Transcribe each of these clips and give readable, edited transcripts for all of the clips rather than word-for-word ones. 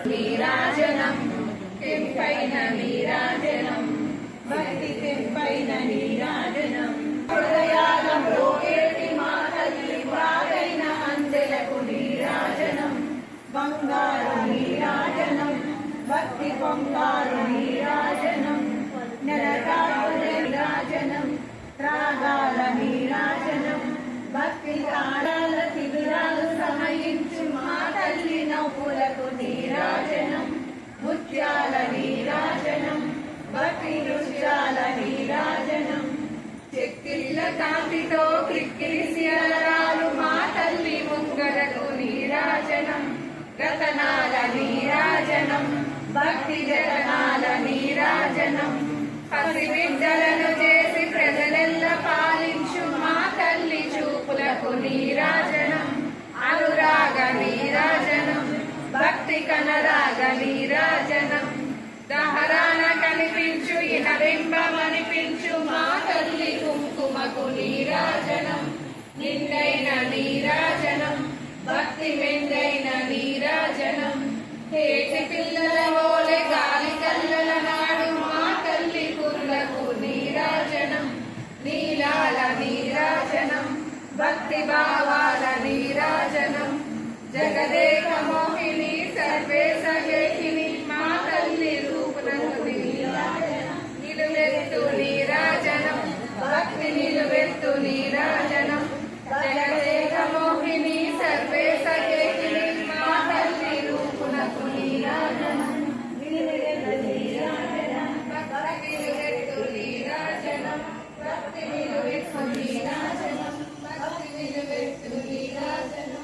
నీరాజనం కెంపైన నీరాజనం భక్తి కెంపైన నీరాజనం హృదయాలలో ఏటి మాతల్లి వాగైన అందెలకు నీరాజనం బంగారు నీరాజనం భక్తి బంగారు నీరాజనం నెలరాజు నీరాజనం రాగాల నీరాజనం భక్తి తాళాల శిబిరాలు సమయించు మా తల్లి నవ్వులకు నీరాజనం ముత్యాల నీరాజనం భక్తి నృత్యాల నీరాజనం చెక్కిళ్ళ కాంతితో క్రిక్కిరిసి అలరాలు మా తల్లి ముంగరకు నీరాజనం రతనాల నీరాజనం భక్తి జతనాల నీరాజనం పసి బిడ్డలను చేసి ప్రజలెల్ల పాలించు మా తల్లి చూపులకు నీరాజనం అనురాగ నీరాజనం భక్తి కనరాగ నీరాజనం దహరాన కనిపించు ఇనబింబమనిపించు మా తల్లి కుంకుమకు నీరాజనం నిండైన నీరాజనం భక్తి మెండైన నీరాజనం ఏటి పిల్లల ఓలే గాలి కల్లల నాడు మా తల్లి కుర్లకు నీరాజనం నీలాల నీరాజనం భక్తి భావాల నీరాజనం జగదేక మోహిని సర్వేశ గేహిని మా తల్లి రూపులకు నీరాజనం నిలువెత్తు నీరాజనం భక్తి నిలువెత్తు నీరాజనం జగదేక మోహిని సర్వేశ గేహిని మా తల్లి రూపులకు నీరాజనం నిలువెత్తు నీరాజనం భక్తి నిలువెత్తు నీరాజనం భక్తి నిలువెత్తు నీరాజనం భక్తి నిలువెత్తు నీరాజనం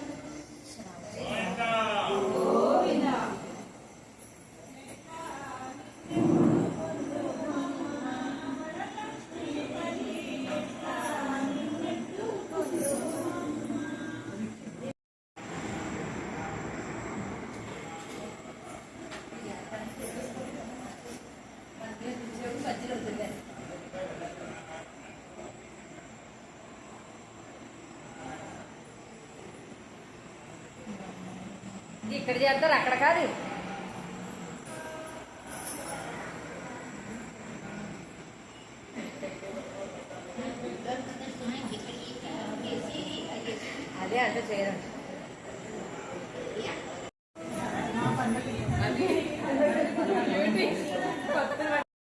ఇక్కడ చేస్తారు అక్కడ కాదు అదే అంటే చేయడం